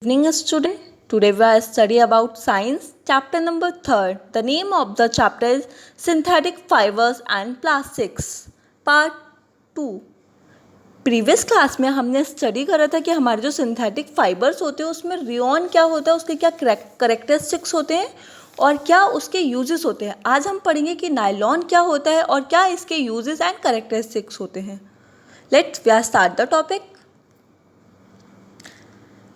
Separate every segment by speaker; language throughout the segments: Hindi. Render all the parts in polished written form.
Speaker 1: Evening student. Today we are study about science chapter number 3rd. The name of the chapter is synthetic fibers and plastics part 2. Previous class में हमने स्टडी करा था कि हमारे जो सिंथेटिक फाइबर्स होते हैं उसमें रेयॉन क्या होता है, उसके क्या करेक्टरिस्टिक्स होते हैं और क्या उसके यूजेस होते हैं. आज हम पढ़ेंगे कि नायलॉन क्या होता है और क्या इसके यूजेस एंड करेक्टरिस्टिक्स होते हैं. Let's we start the topic.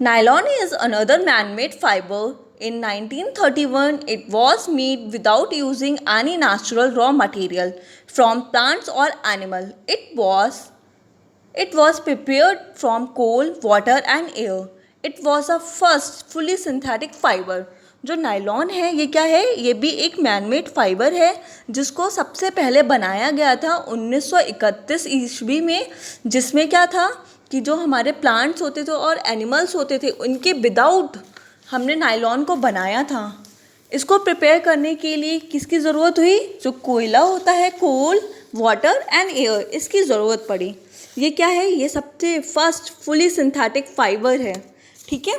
Speaker 1: Nylon is another man-made fiber. In 1931, it was made without using any natural raw material from plants or animal. It was prepared from coal, water and air. It was a first fully synthetic fiber. जो नायलॉन है ये क्या है, ये भी एक मैनमेड फाइबर है जिसको सबसे पहले बनाया गया था 1931 ईस्वी में, जिसमें क्या था कि जो हमारे प्लांट्स होते थे और एनिमल्स होते थे उनके विदाउट हमने नायलॉन को बनाया था. इसको प्रिपेयर करने के लिए किसकी ज़रूरत हुई, जो कोयला होता है, कोल, वाटर एंड एयर, इसकी ज़रूरत पड़ी. ये क्या है, ये सबसे फर्स्ट फुली सिंथेटिक फाइबर है. ठीक है.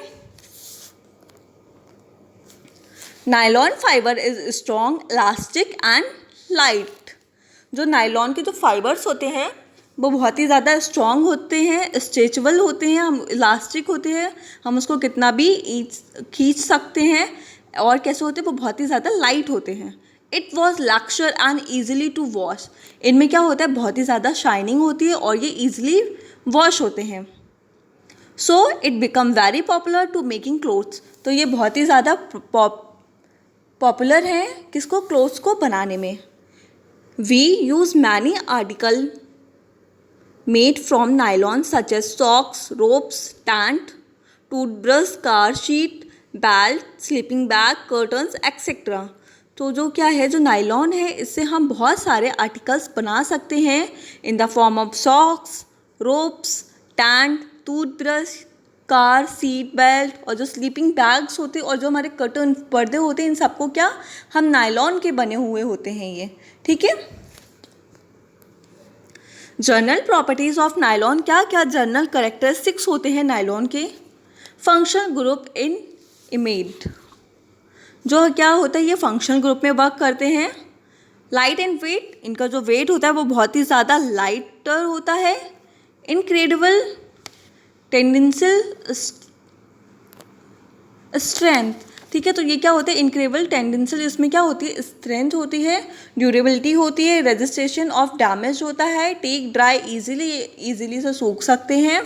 Speaker 1: Nylon fibre is strong, elastic and light. जो नायलॉन के जो फाइबर्स होते हैं वो बहुत ही ज़्यादा स्ट्रॉन्ग होते हैं, स्ट्रेचेबल होते हैं, हम इलास्टिक होते हैं, हम उसको कितना भी खींच सकते हैं. और कैसे होते हैं, वो बहुत ही ज़्यादा लाइट होते हैं. It was lustre and easily to wash. इनमें क्या होता है, बहुत ही ज़्यादा शाइनिंग होती है और ये ईजिली वॉश होते हैं. So it become very popular to making clothes. तो ये बहुत ही ज़्यादा पॉपुलर है किसको, क्लोथ्स को बनाने में. We use many article made from nylon such as socks, ropes, tent, toothbrush, car sheet, belt, sleeping bag, curtains, etc. तो जो क्या है, जो नायलॉन है इससे हम बहुत सारे आर्टिकल्स बना सकते हैं in the form of socks, ropes, tent, toothbrush, car seat belt और जो स्लीपिंग बैग्स होते हैं और जो हमारे कर्टन पर्दे होते हैं, इन सबको क्या हम नायलॉन के बने हुए होते हैं ये. ठीक है. जर्नल प्रॉपर्टीज़ ऑफ नायलॉन, क्या क्या जर्नल करेक्टरिस्टिक्स होते हैं नायलॉन के. फंक्शनल ग्रुप इन इमेड, जो क्या होता है ये फंक्शनल ग्रुप में वर्क करते हैं. लाइट एंड वेट, इनका जो वेट होता है वो बहुत ही ज़्यादा लाइटर होता है. Incredible tangential strength. ठीक है. तो ये क्या होता है, इनक्रेडिबल टेंडेंशियल, इसमें क्या होती है, स्ट्रेंथ होती है, ड्यूरेबिलिटी होती है, रेजिस्ट्रेशन ऑफ डैमेज होता है, टेक ड्राई इजीली से सूख सकते हैं.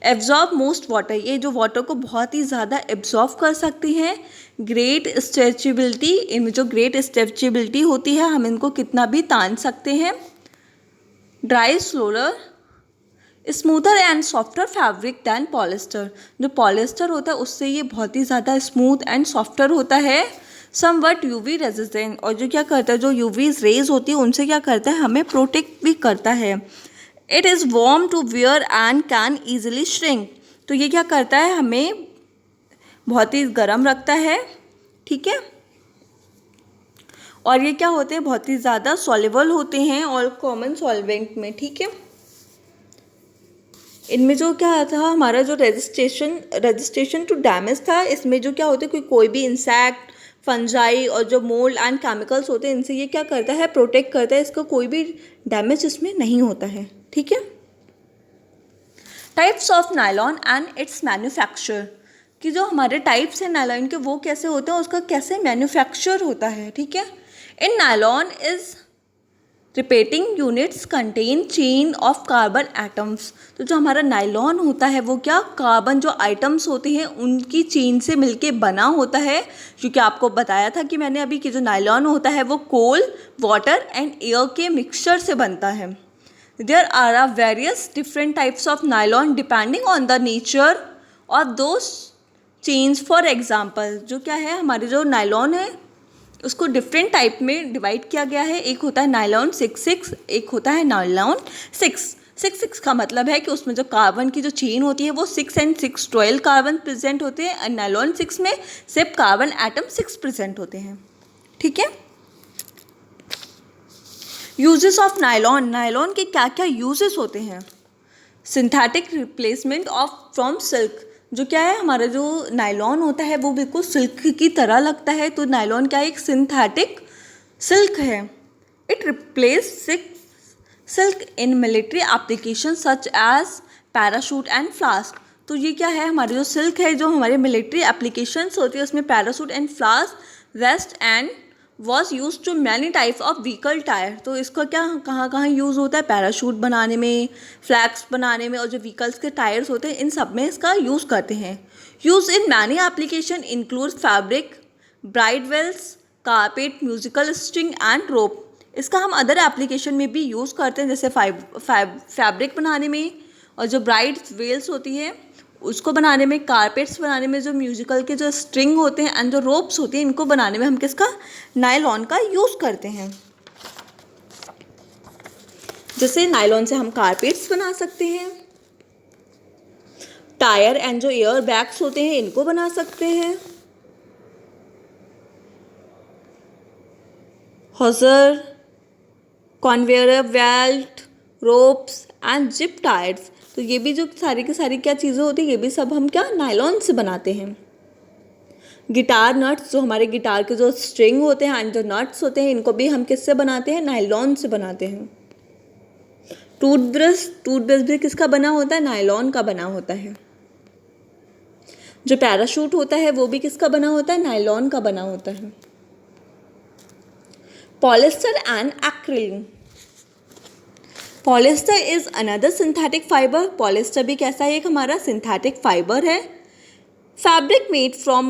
Speaker 1: एब्जॉर्ब मोस्ट वाटर, ये जो वाटर को बहुत ही ज़्यादा एब्जॉर्ब कर सकती हैं. ग्रेट स्ट्रेचेबिलिटी, इनमें जो ग्रेट स्ट्रेचेबिलिटी होती है हम इनको कितना भी तान सकते हैं. Dry slower, smoother and softer fabric than polyester. जो पॉलिस्टर होता है उससे ये बहुत ही ज़्यादा स्मूथ एंड सॉफ्टर होता है. समवट यूवी रेजिस्टेंट, और जो क्या करता है, जो यूवी रेज होती है उनसे क्या करता है, हमें प्रोटेक्ट भी करता है. It is warm to wear and can easily shrink. तो ये क्या करता है, हमें बहुत ही गर्म रखता है. ठीक है. और ये क्या होते हैं, बहुत ही ज़्यादा सॉल्युबल होते हैं और कॉमन सॉल्वेंट में. ठीक है. इनमें जो क्या था, हमारा जो रजिस्ट्रेशन टू डैमेज था, इसमें जो क्या होता है, कोई भी इंसेक्ट, फंजाई और जो मोल्ड एंड केमिकल्स होते हैं इनसे ये क्या करता है, प्रोटेक्ट करता है, इसका कोई भी डैमेज इसमें नहीं होता है. ठीक है. Types of nylon and it's manufacture, कि जो हमारे टाइप्स हैं नायलॉन के वो कैसे होते हैं, उसका कैसे मैन्युफैक्चर होता है. ठीक है. In nylon is repeating units contain chain of carbon atoms. तो जो हमारा नायलॉन होता है वो क्या, कार्बन जो आइटम्स होते हैं उनकी चेन से मिलके बना होता है. क्योंकि आपको बताया था कि मैंने अभी कि जो नायलॉन होता है वो कोल, वाटर एंड एयर के मिक्सचर से बनता है. There are a various different types of nylon depending on the nature of those chains. For example, जो क्या है, हमारे जो नायलॉन है उसको डिफरेंट टाइप में डिवाइड किया गया है. एक होता है नायलॉन 6-6, एक होता है नायलॉन 6-6 का मतलब है कि उसमें जो कार्बन की जो चेन होती है वो 6 and 6 12 कार्बन प्रेजेंट होते हैं. और नायलॉन 6 में सिर्फ कार्बन एटम 6 प्रेजेंट होते हैं. ठीक है. यूजेस ऑफ नायलॉन, नायलॉन के क्या क्या यूजेस होते हैं. Synthetic replacement of from silk, जो क्या है, हमारा जो नायलॉन होता है वो बिल्कुल सिल्क की तरह लगता है। तो नायलॉन क्या है, एक सिंथेटिक सिल्क है। It replace silk in military application such as parachute and flask. तो ये क्या है, हमारी जो सिल्क है जो हमारे मिलिट्री एप्लीकेशंस होती है उसमें parachute and flask rest and was use to many types of vehicle tyre. तो इसका क्या कहाँ कहाँ यूज़ होता है, पैराशूट बनाने में, फ्लैग्स बनाने में, और जो व्हीकल्स के टायर्स होते हैं इन सब में इसका यूज़ करते हैं। Use in many application include fabric, bride veils, carpet, musical string and rope. इसका हम अदर एप्लीकेशन में भी यूज़ करते हैं, जैसे फैब्रिक बनाने में, और जो ब्राइड वेल्स होती है उसको बनाने में, कारपेट्स बनाने में, जो म्यूजिकल के जो स्ट्रिंग होते हैं एंड जो रोप्स होती हैं इनको बनाने में हम किसका, नायलॉन का यूज़ करते हैं। जैसे नायलॉन से हम कारपेट्स बना सकते हैं, टायर एंड जो एयर बैग्स होते हैं इनको बना सकते हैं, hawser, conveyor belt, ropes and zip tyres. तो ये भी जो सारी की सारी क्या चीज़ें होती हैं ये भी सब हम क्या नायलॉन से बनाते हैं। गिटार नट्स, जो हमारे गिटार के जो स्ट्रिंग होते हैं एंड जो नट्स होते हैं इनको भी हम किससे बनाते हैं, नायलॉन से बनाते हैं। टूथब्रश भी किसका बना होता है, नायलॉन का बना होता है। जो पैराशूट होता है वो भी किसका बना होता है, नायलॉन का बना होता है। Polyester and acrylic. Polyester is another synthetic fibre. Polyester भी कैसा है, एक हमारा सिंथेटिक फाइबर है। Fabric made from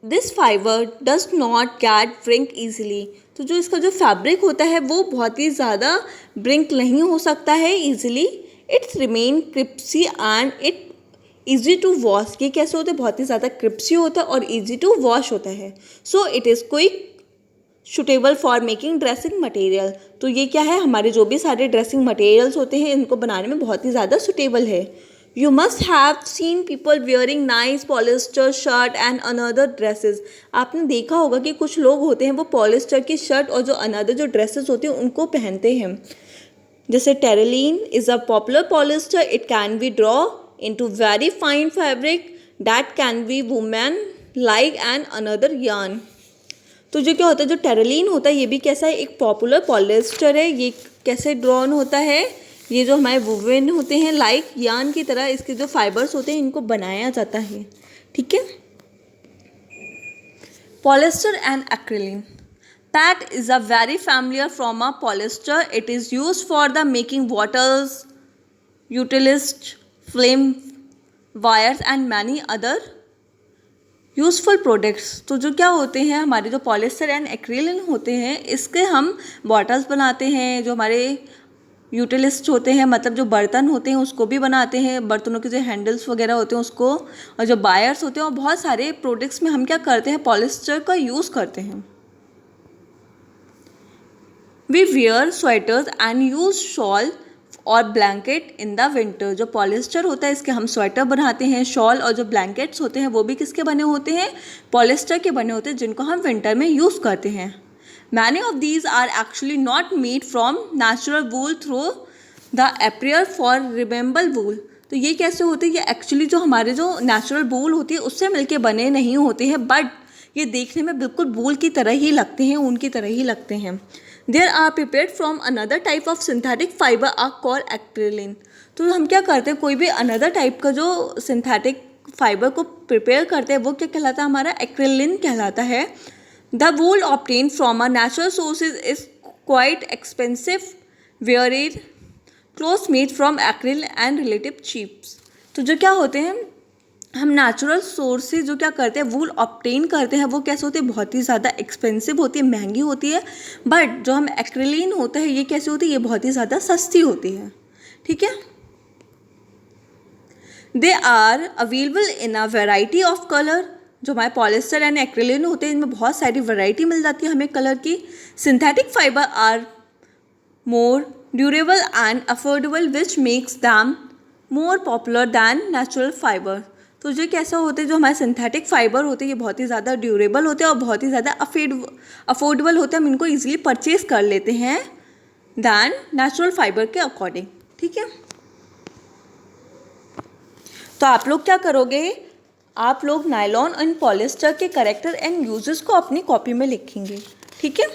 Speaker 1: this fibre does not get brink easily. तो जो इसका जो फैब्रिक होता है वो बहुत ही ज़्यादा ब्रिंक नहीं हो सकता है easily. It's remain crispy and it easy to wash. ये कैसे होता है, बहुत ही ज़्यादा क्रिप्सी होता है और ईजी टू वॉश होता है। So it is quick suitable for making dressing material. तो ये क्या है, हमारे जो भी सारे ड्रेसिंग मटेरियल्स होते हैं इनको बनाने में बहुत ही ज़्यादा सुटेबल है। You must have seen people wearing nice polyester shirt and another dresses. आपने देखा होगा कि कुछ लोग होते हैं वो पॉलिस्टर की शर्ट और जो अनदर जो ड्रेसेस होती हैं उनको पहनते हैं। जैसे terylene is a popular polyester. It can be draw into very fine fabric that can be women like and another yarn. तो जो क्या होता है, जो टेरेलिन होता है ये भी कैसा है, एक पॉपुलर पॉलिस्टर है। ये कैसे ड्रॉन होता है, ये जो हमारे वुवेन होते हैं लाइक यार्न की तरह इसके जो फाइबर्स होते हैं इनको बनाया जाता है। ठीक है। Polyester and acrylic. PET is a very familiar from a polyester. It is use for the making bottles, यूटिलिस्ट, films wires and many other useful products. तो जो क्या होते हैं, हमारे जो पॉलिस्टर एंड एक्रिलिन होते हैं इसके हम बॉटल्स बनाते हैं, जो हमारे यूटिलिस्ट होते हैं मतलब जो बर्तन होते हैं उसको भी बनाते हैं, बर्तनों के जो हैंडल्स वगैरह होते हैं उसको, और जो बायर्स होते हैं और बहुत सारे प्रोडक्ट्स में हम क्या करते हैं, पॉलिस्टर का यूज़ करते हैं। We wear sweaters and use shawl और ब्लैंकेट इन द विंटर। जो पॉलिस्टर होता है इसके हम स्वेटर बनाते हैं, शॉल और जो ब्लैंकेट्स होते हैं वो भी किसके बने होते हैं, पॉलिस्टर के बने होते हैं, जिनको हम विंटर में यूज़ करते हैं। Many of these are actually not made from natural wool through the appear for resemble wool. तो ये कैसे होते हैं, ये एक्चुअली जो हमारे जो नेचुरल वूल होती है उससे मिलके बने नहीं होते हैं, बट ये देखने में बिल्कुल वूल की तरह ही लगते हैं, ऊन की तरह ही लगते हैं। There are prepared from another type of synthetic fibre are called acrylic. तो हम क्या करते हैं, कोई भी अनदर टाइप का जो सिंथेटिक फाइबर को प्रिपेयर करते हैं वो क्या कहलाता है, हमारा एक्रिलिन कहलाता है। The wool obtain from a natural sources is quite expensive, where clothes made from acrylic and relative cheaps. तो जो क्या होते हैं, हम नेचुरल सोर्स से जो क्या करते हैं वूल ऑब्टेन करते हैं वो कैसे होते हैं, बहुत ही ज़्यादा एक्सपेंसिव होती है, महंगी होती है। बट जो हम एक्रिलिन होता है ये कैसे होती है, ये बहुत ही ज़्यादा सस्ती होती है। ठीक है। They are available in a variety of colour. जो हमारे पॉलिस्टर एंड एक्रिलिन होते हैं इनमें बहुत सारी वैरायटी मिल जाती है हमें कलर की। Synthetic fibre are more durable and affordable which makes them more popular than natural fibre. तो जो कैसा होता है, जो हमारे सिंथेटिक फाइबर होते हैं ये बहुत ही ज़्यादा ड्यूरेबल होते हैं और बहुत ही ज़्यादा अफोर्डेबल होते हैं, हम इनको ईजिली परचेज कर लेते हैं दैन नेचुरल फाइबर के अकॉर्डिंग। ठीक है। तो आप लोग क्या करोगे, आप लोग नायलॉन एंड पॉलिस्टर के कैरेक्टर एंड यूजेस को अपनी कॉपी में लिखेंगे, ठीक है।